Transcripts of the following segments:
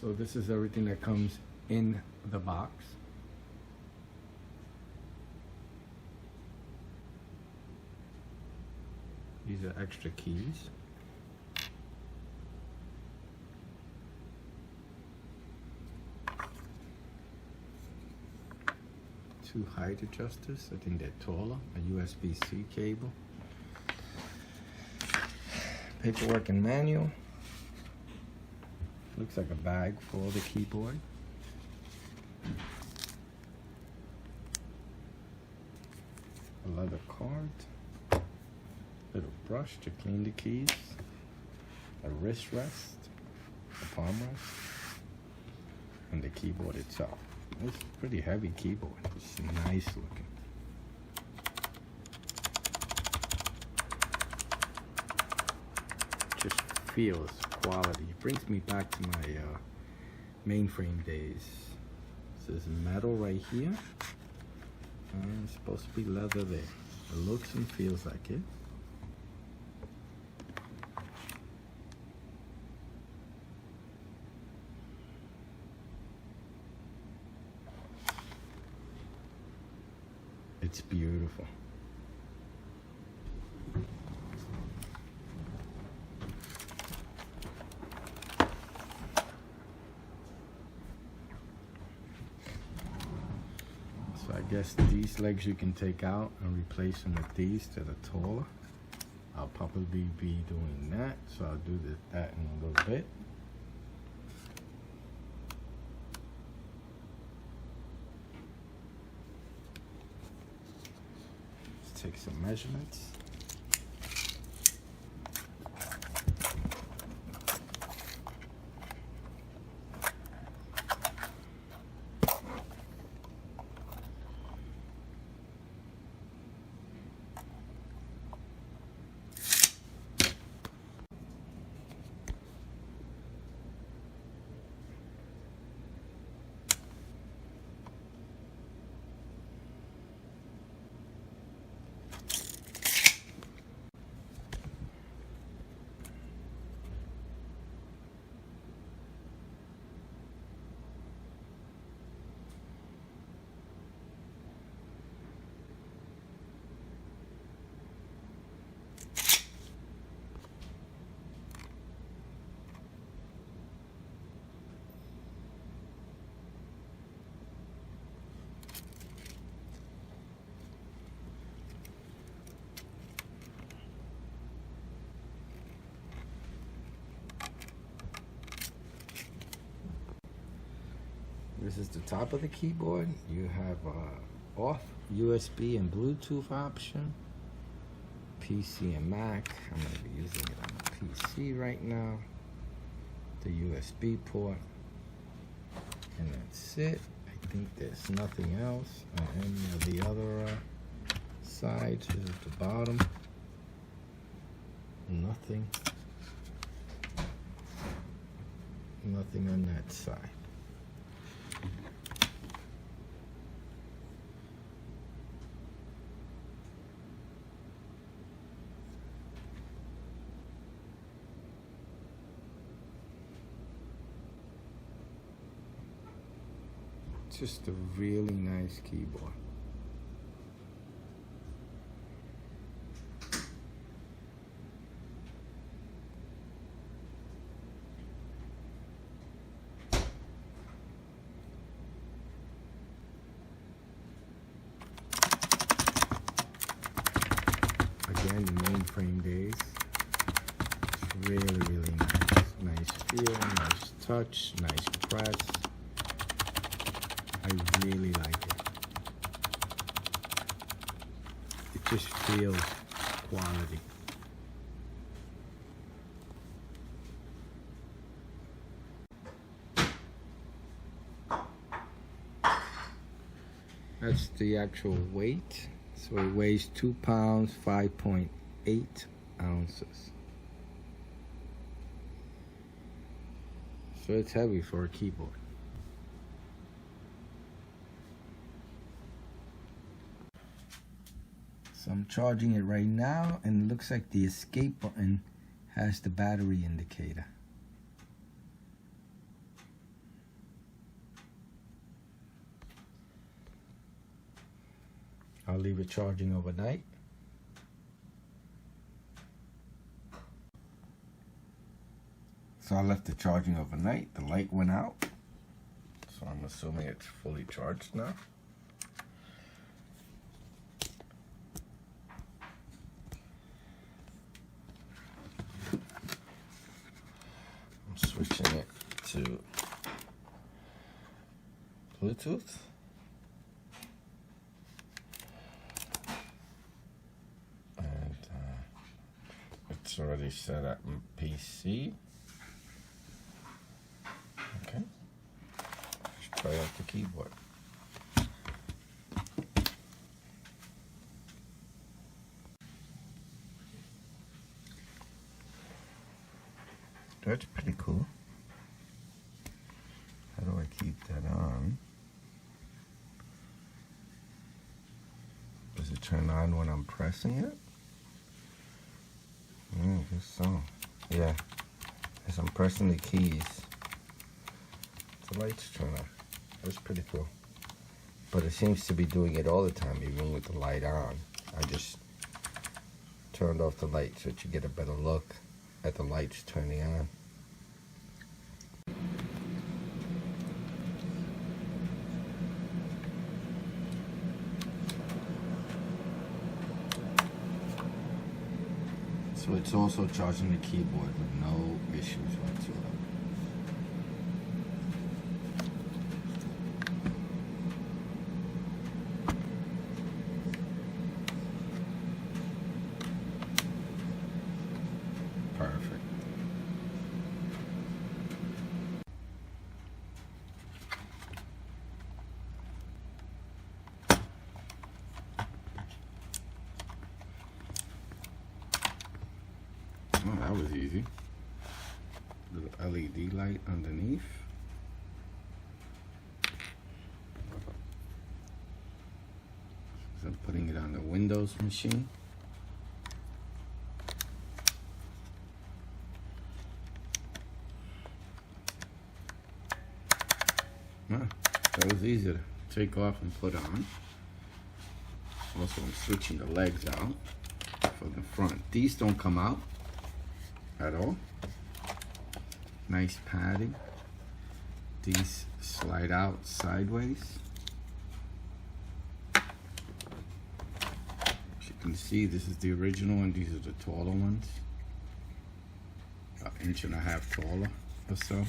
So this is everything that comes in the box. These are extra keys. Two height adjusters. I think they're taller. A USB-C cable. Paperwork and manual. Looks like a bag for the keyboard. A leather card. Little brush to clean the keys. A wrist rest. A palm rest. And the keyboard itself. It's a pretty heavy keyboard. It's nice looking. Just feels quality. It brings me back to my mainframe days. This is metal right here. And it's supposed to be leather there. It looks and feels like it. It's beautiful. So I guess these legs you can take out and replace them with these that are taller. I'll probably be doing that, so I'll do that in a little bit. Take some measurements. This is the top of the keyboard. You have off, USB and Bluetooth option. PC and Mac. I'm going to be using it on the PC right now. The USB port. And that's it. I think there's nothing else on any of the other sides. This is the bottom. Nothing. Nothing on that side. Just a really nice keyboard. Again, the mainframe days. It's really, really nice. Nice feel, nice touch, nice press. I really like it. It just feels quality. That's the actual weight. So it weighs 2 pounds, 5.8 ounces. So it's heavy for a keyboard. So I'm charging it right now, and it looks like the escape button has the battery indicator. I'll leave it charging overnight. So I left it charging overnight. The light went out. So I'm assuming it's fully charged now. I'm switching it to Bluetooth. And it's already set at my PC. Okay. Let's try out the keyboard. That's pretty cool. How do I keep that on? Does it turn on when I'm pressing it? I guess so. Yeah. As I'm pressing the keys, the lights turn on. That's pretty cool. But it seems to be doing it all the time, even with the light on. I just turned off the light so that you get a better look at the lights turning on. So it's also charging the keyboard with no issues whatsoever. Perfect. Oh, that was easy. Little LED light underneath. So I'm putting it on the Windows machine. That was easy to take off and put on. Also, I'm switching the legs out for the front. These don't come out at all. Nice padding. These slide out sideways. As you can see, this is the original and these are the taller ones. About 1.5 inches taller or so.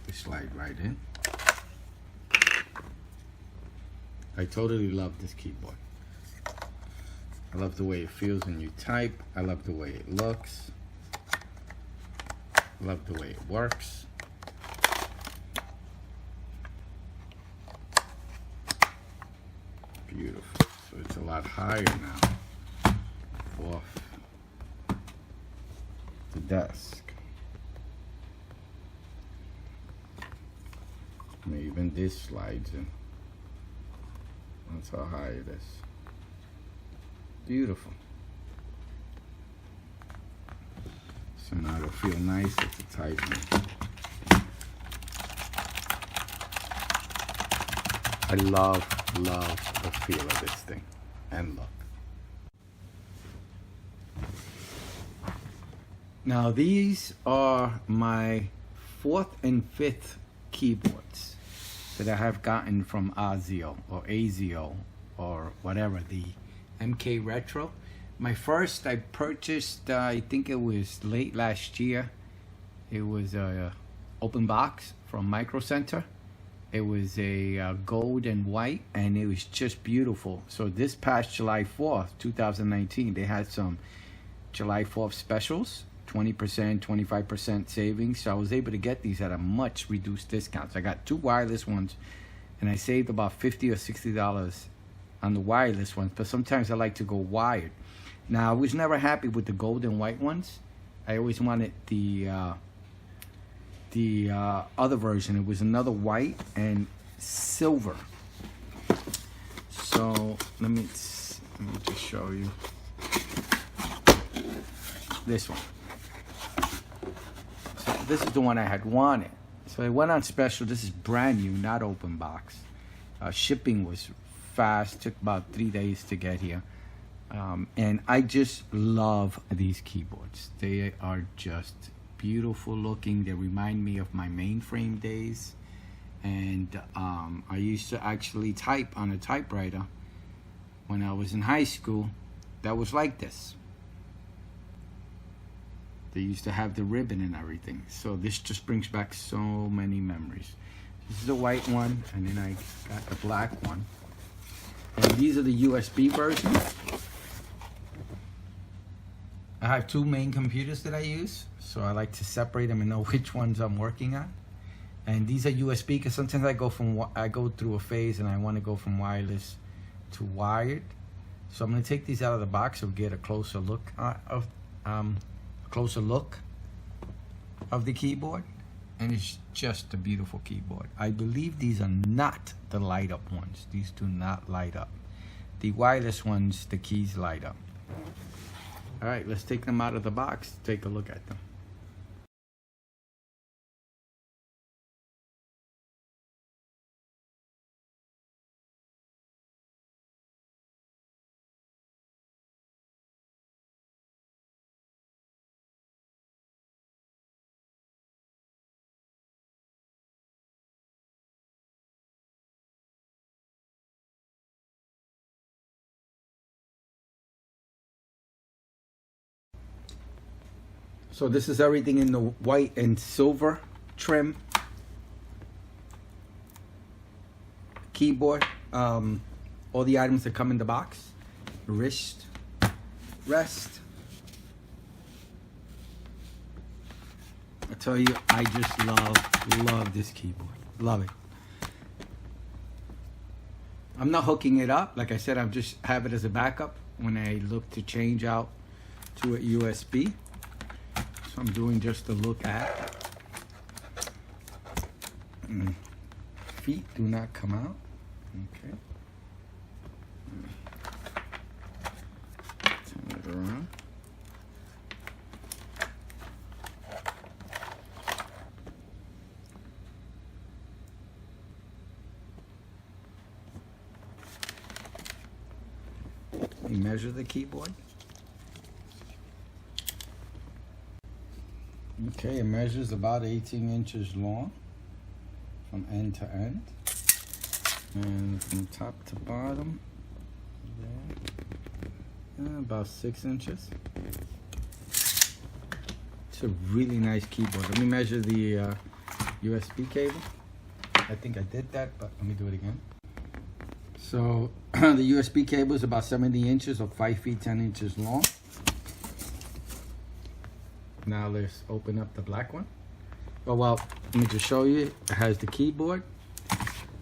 They slide right in. I totally love this keyboard. I love the way it feels when you type. I love the way it looks. I love the way it works. Beautiful. So it's a lot higher now off the desk. I mean, even this slides in. That's how high it is. Beautiful. So now it'll feel nice at the typing. I love the feel of this thing and look. Now these are my 4th and 5th keyboards that I have gotten from AZiO or AZiO or whatever, the MK Retro. My first I purchased, I think it was late last year. It was a open box from Micro Center. It was a gold and white, and it was just beautiful. So this past July 4th, 2019, they had some July 4th specials, 20%, 25% savings. So I was able to get these at a much reduced discount. So I got 2 wireless ones, and I saved about $50 or $60 on the wireless ones, but sometimes I like to go wired. Now, I was never happy with the gold and white ones. I always wanted the other version. It was another white and silver. So let me just show you this one. So this is the one I had wanted. So it went on special. This is brand new, not open box. Shipping was fast, took about 3 days to get here. And I just love these keyboards. They are just beautiful looking. They remind me of my mainframe days. And I used to actually type on a typewriter when I was in high school that was like this. They used to have the ribbon and everything. So this just brings back so many memories. This is the white one, and then I got the black one. And these are the USB versions. I have 2 main computers that I use, so I like to separate them and know which ones I'm working on. And these are USB because sometimes I go through a phase and I want to go from wireless to wired. So I'm going to take these out of the box and get a closer look of the keyboard. And it's just a beautiful keyboard. I believe these are not the light up ones. These do not light up. The wireless ones, the keys light up. All right, let's take them out of the box, take a look at them. So this is everything in the white and silver trim. Keyboard, all the items that come in the box. Wrist, rest. I tell you, I just love this keyboard. Love it. I'm not hooking it up. Like I said, I'm just have it as a backup when I look to change out to a USB. So I'm doing just a look at. Feet do not come out. Okay. Turn it around. You measure the keyboard. Okay, it measures about 18 inches long from end to end. And from top to bottom, there, about 6 inches. It's a really nice keyboard. Let me measure the USB cable. I think I did that, but let me do it again. So the USB cable is about 70 inches or 5 feet 10 inches long. Now let's open up the black one. Oh well, let me just show you. It has the keyboard,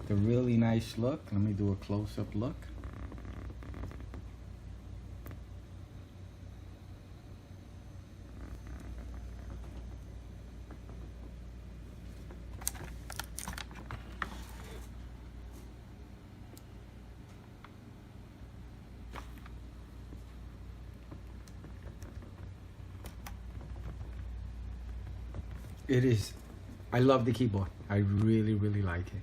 the really nice look. Let me do a close-up look. It is, I love the keyboard. I really, really like it.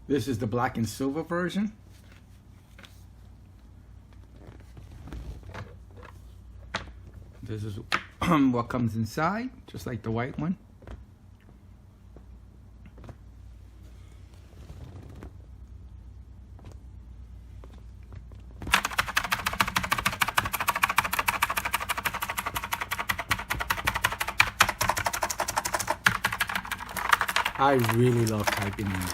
This is the black and silver version. This is what comes inside, just like the white one. I really love typing in this.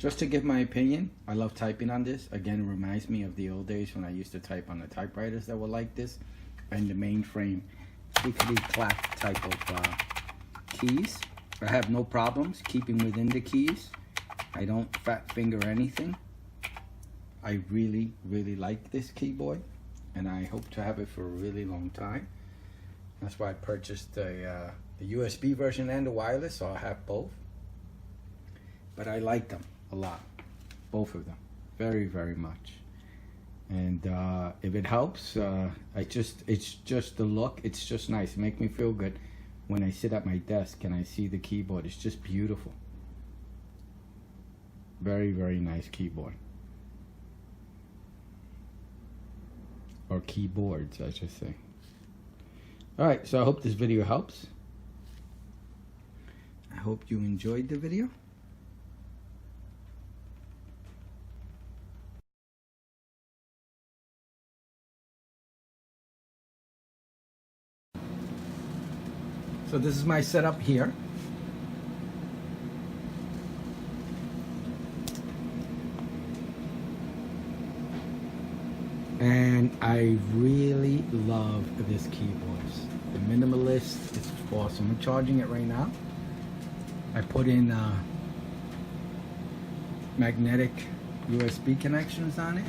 Just to give my opinion, I love typing on this. Again, it reminds me of the old days when I used to type on the typewriters that were like this, and the mainframe clickety-clack type of keys. I have no problems keeping within the keys. I don't fat finger anything. I really, really like this keyboard, and I hope to have it for a really long time. That's why I purchased the USB version and the wireless, so I'll have both. But I like them a lot, both of them, very, very much. And if it helps, it's just the look. It's just nice. It makes me feel good when I sit at my desk and I see the keyboard. It's just beautiful. Very, very nice keyboard. Or keyboards, I should say. Alright, so I hope this video helps. I hope you enjoyed the video. So this is my setup here. And I really love this keyboard. The minimalist is awesome. I'm charging it right now. I put in magnetic USB connections on it.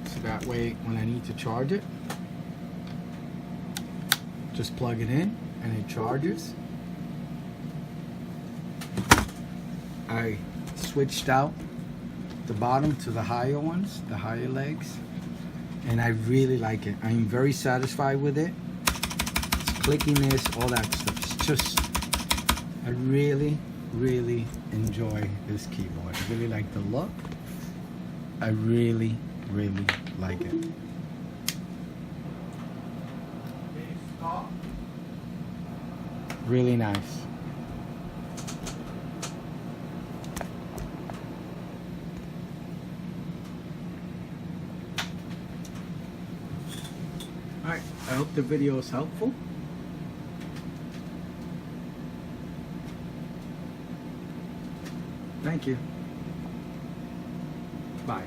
So that way when I need to charge it, just plug it in and it charges. I switched out the bottom to the higher ones, the higher legs, and I really like it. I'm very satisfied with it. It's clickiness, all that stuff. It's just, I really, really enjoy this keyboard. I really like the look. I really, really like it. Really nice. Alright, I hope the video is helpful. Thank you. Bye.